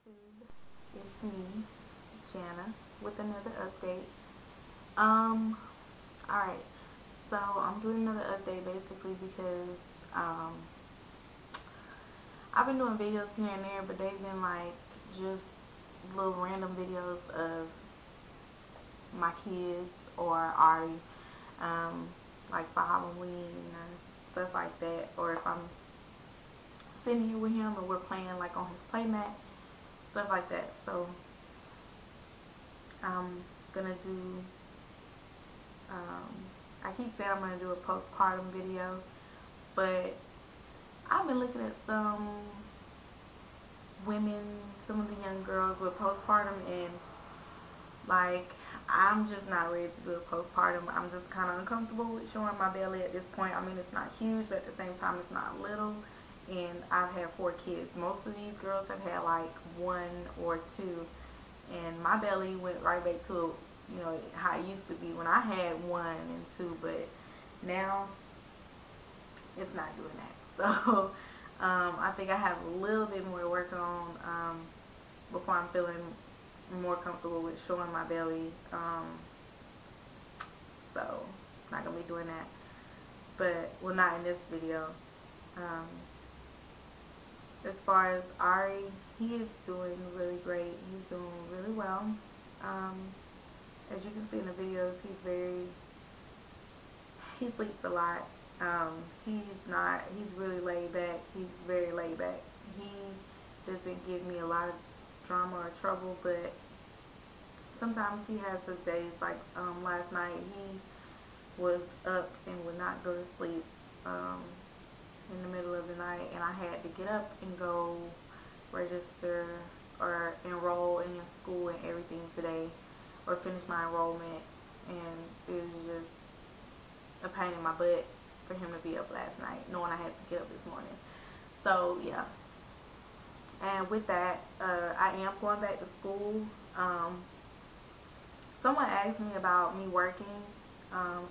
YouTube. It's me, Jana, with another update. Alright, so I'm doing another update basically because um, I've been doing videos here and there, but they've been like just little random videos of my kids or Ari, um, like for Halloween or stuff like that, or if I'm sitting here with him and we're playing like on his play mat, stuff like that. So I'm gonna do um, I keep saying I'm gonna do a postpartum video, but I've been looking at some women, some of the young girls with postpartum, and like I'm just not ready to do a postpartum. I'm just kind of uncomfortable with showing my belly at this point. I mean, it's not huge, but at the same time, it's not little. And I've had 4 kids. Most of these girls have had like 1 or 2, and my belly went right back to how it used to be when I had 1 and 2, but now it's not doing that. So I think I have a little bit more to work on before I'm feeling more comfortable with showing my belly. So not gonna be doing that, but well, not in this video. Um, as far as Ari, he is doing really great. He's doing really well. Um, as you can see in the videos, he sleeps a lot. He's really laid back. He's very laid back. He doesn't give me a lot of drama or trouble, but sometimes he has his days. Like last night, he was up and would not go to sleep um, in the middle of the night, and I had to get up and go register or enroll in school and everything today, or finish my enrollment, and it was just a pain in my butt for him to be up last night, knowing I had to get up this morning. So yeah, and with that, I am going back to school. Um, Someone asked me about me working.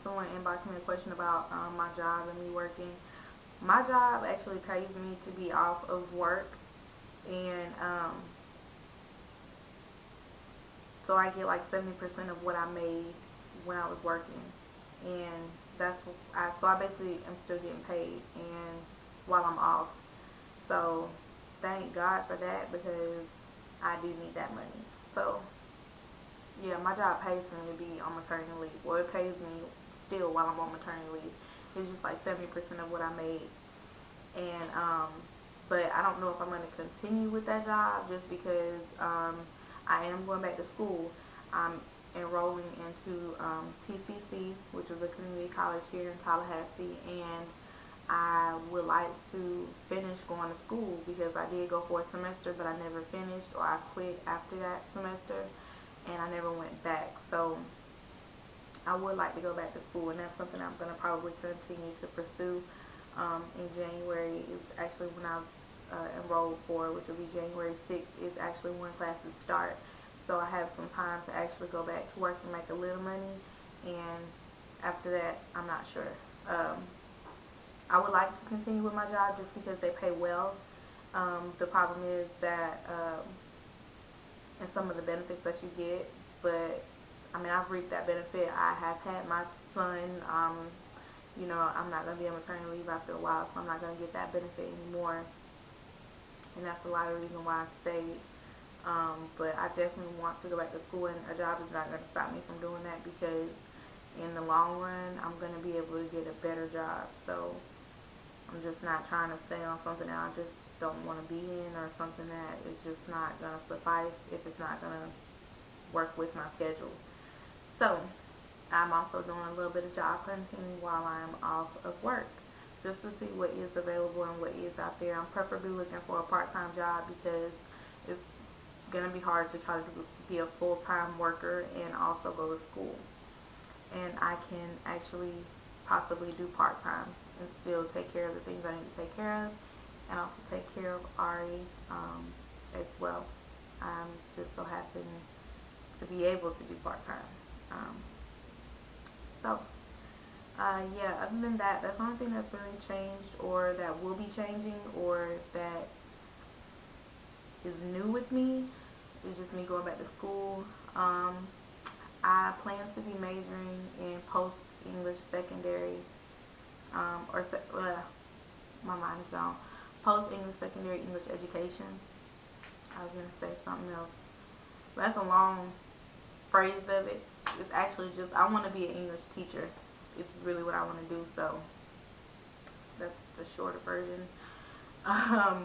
Someone inboxed me a question about my job and me working. My job actually pays me to be off of work, and so I get like 70% of what I made when I was working, and so I basically am still getting paid, and while I'm off. So thank God for that because I do need that money. So yeah, my job pays for me to be on maternity leave. Well, it pays me still while I'm on maternity leave. It's just like 70% of what I made. And, but I don't know if I'm going to continue with that job just because I am going back to school. I'm enrolling into TCC, which is a community college here in Tallahassee, and I would like to finish going to school because I did go for a semester, but I never finished, or I quit after that semester, and I never went back. So I would like to go back to school, and that's something I'm going to probably continue to pursue. In January is actually when I've enrolled for, which will be January 6th, is actually when classes start. So I have some time to actually go back to work and make a little money, and after that, I'm not sure. Um, I would like to continue with my job just because they pay well. The problem is that and some of the benefits that you get, but I mean, I've reaped that benefit. I have had my son. I'm not going to be on maternity leave after a while, so I'm not going to get that benefit anymore, and that's a lot of the reason why I stayed. But I definitely want to go back to school, and a job is not going to stop me from doing that because in the long run, I'm going to be able to get a better job. So I'm just not trying to stay on something that I just don't want to be in, or something that is just not going to suffice if it's not going to work with my schedule. So I'm also doing a little bit of job hunting while I'm off of work, just to see what is available and what is out there. I'm preferably looking for a part-time job because it's going to be hard to try to be a full-time worker and also go to school. And I can actually possibly do part-time and still take care of the things I need to take care of, and also take care of Ari as well. I'm just so happen to be able to do part-time. Um, so yeah, other than that, that's the only thing that's really changed, or that will be changing, or that is new with me. It's just me going back to school. I plan to be majoring in post English secondary, my mind is gone. Post English secondary English education. I was gonna say something else. But that's a long phrase of it. It's actually just I want to be an English teacher. It's really what I want to do. So that's the shorter version. I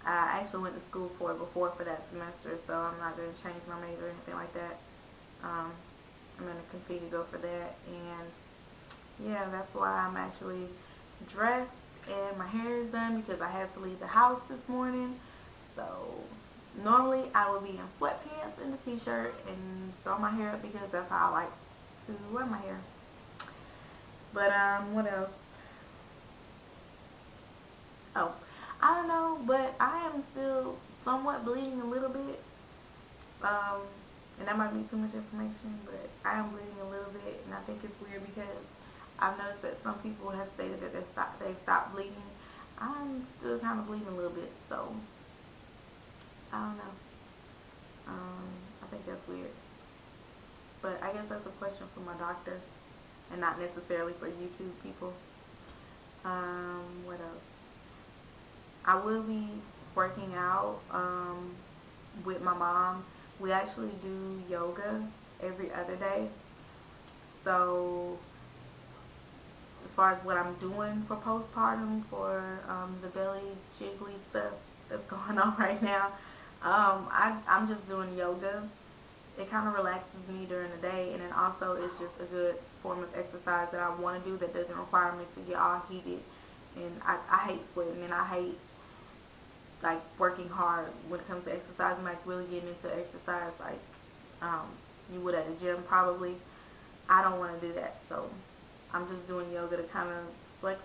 actually went to school for it before for that semester, so I'm not going to change my major or anything like that. I'm going to continue to go for that, and yeah, that's why I'm actually dressed and my hair is done because I had to leave the house this morning. So normally I would be in sweatpants and a t-shirt and throw my hair up because that's how I like to wear my hair. But what else? Oh, I don't know, but I am still somewhat bleeding a little bit. Um, and that might be too much information, but I am bleeding a little bit, and I think it's weird because I've noticed that some people have stated that they've stopped bleeding. I'm still kind of bleeding a little bit, so I don't know. I think that's weird. But I guess that's a question for my doctor and not necessarily for YouTube people. What else? I will be working out with my mom. We actually do yoga every other day. So as far as what I'm doing for postpartum, for the belly jiggly stuff that's going on right now, I'm just doing yoga. It kind of relaxes me during the day, and then also it's just a good form of exercise that I want to do that doesn't require me to get all heated. And I hate sweating, and I hate like working hard when it comes to exercising, like really getting into exercise like you would at a gym probably. I don't want to do that, so I'm just doing yoga to kind of flex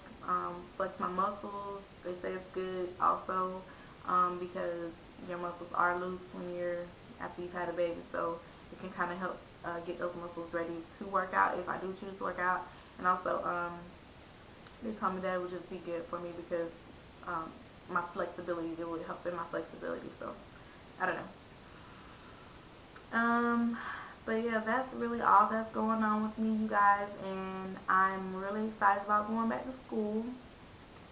my muscles. They say it's good also because your muscles are loose when you're after you've had a baby, so it can kind of help get those muscles ready to work out if I do choose to work out. And also they told me that it would just be good for me because my flexibility, it would help in my flexibility. So I don't know. But yeah, that's really all that's going on with me, you guys, and I'm really excited about going back to school.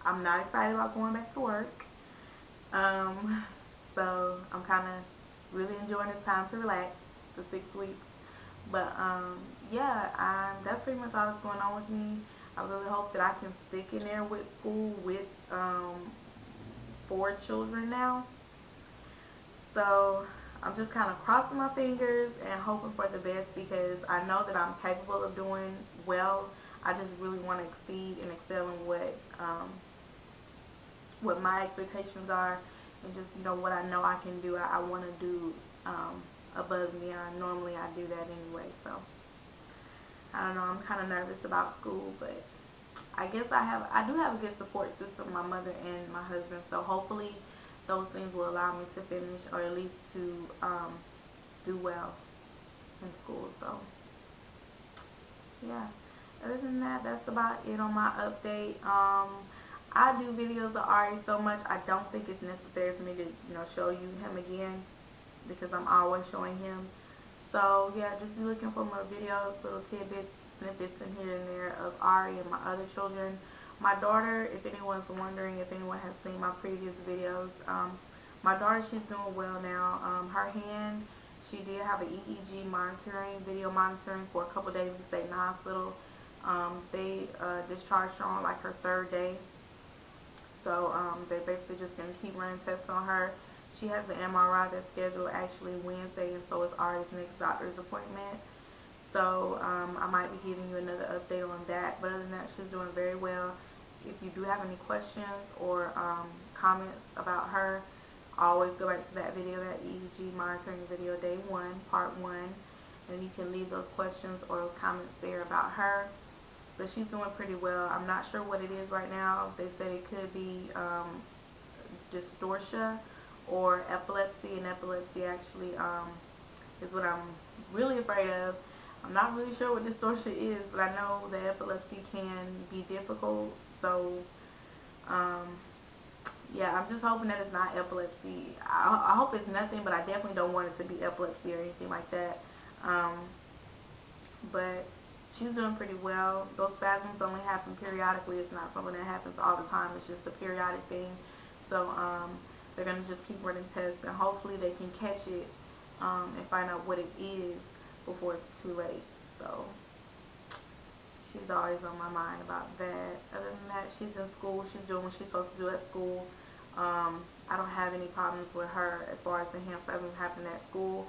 I'm not excited about going back to work. Um, so I'm kind of really enjoying this time to relax, the 6 weeks. But yeah, that's pretty much all that's going on with me. I really hope that I can stick in there with school with 4 children now. So I'm just kind of crossing my fingers and hoping for the best because I know that I'm capable of doing well. I just really want to exceed and excel in what my expectations are, and just what I know I can do. I want to do above me. Normally I do that anyway. So I don't know. I'm kind of nervous about school, but I guess I do have a good support system, my mother and my husband. So hopefully those things will allow me to finish, or at least to do well in school. So yeah, other than that, that's about it on my update. I do videos of Ari so much, I don't think it's necessary for me to show you him again because I'm always showing him. So yeah, just be looking for more videos, little tidbits, snippets in here and there of Ari and my other children. My daughter, if anyone's wondering, if anyone has seen my previous videos, my daughter, she's doing well now. Her hand, she did have an EEG monitoring, video monitoring for a couple days. We stayed in the hospital. They discharged her on like her 3rd day. So they're basically just going to keep running tests on her. She has the MRI that's scheduled actually Wednesday, and so is Ari's next doctor's appointment. So I might be giving you another update on that. But other than that, she's doing very well. If you do have any questions or comments about her, always go back to that video, that EEG monitoring video, day 1, part 1. And you can leave those questions or those comments there about her. But she's doing pretty well. I'm not sure what it is right now. They said it could be dystocia or epilepsy, and epilepsy actually is what I'm really afraid of. I'm not really sure what dystocia is, but I know that epilepsy can be difficult. So yeah, I'm just hoping that it's not epilepsy. I hope it's nothing, but I definitely don't want it to be epilepsy or anything like that. Um, but she's doing pretty well. Those spasms only happen periodically. It's not something that happens all the time. It's just a periodic thing. So they're gonna just keep running tests, and hopefully they can catch it and find out what it is before it's too late. So she's always on my mind about that. Other than that, she's in school. She's doing what she's supposed to do at school. I don't have any problems with her as far as the hand spasms happening at school.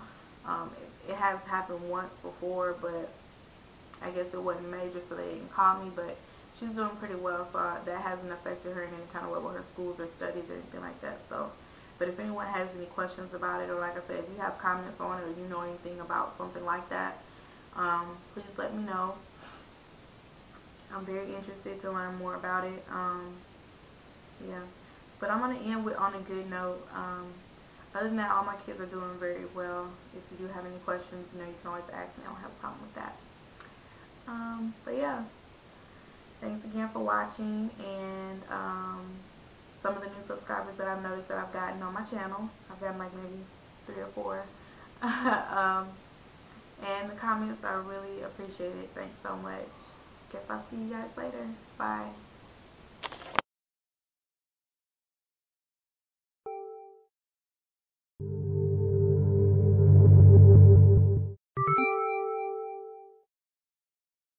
It has happened once before, but I guess it wasn't major, so they didn't call me. But she's doing pretty well, so that hasn't affected her in any kind of way with her schools or studies or anything like that. So, but if anyone has any questions about it, or like I said, if you have comments on it, or you know anything about something like that, please let me know. I'm very interested to learn more about it. Yeah, but I'm gonna end with on a good note. Other than that, all my kids are doing very well. If you do have any questions, you know, you can always ask me. I don't have a problem with that. But yeah, thanks again for watching, and some of the new subscribers that I've noticed that I've gotten on my channel. I've gotten like maybe 3 or 4. And the comments are really appreciated. Thanks so much. Guess I'll see you guys later. Bye.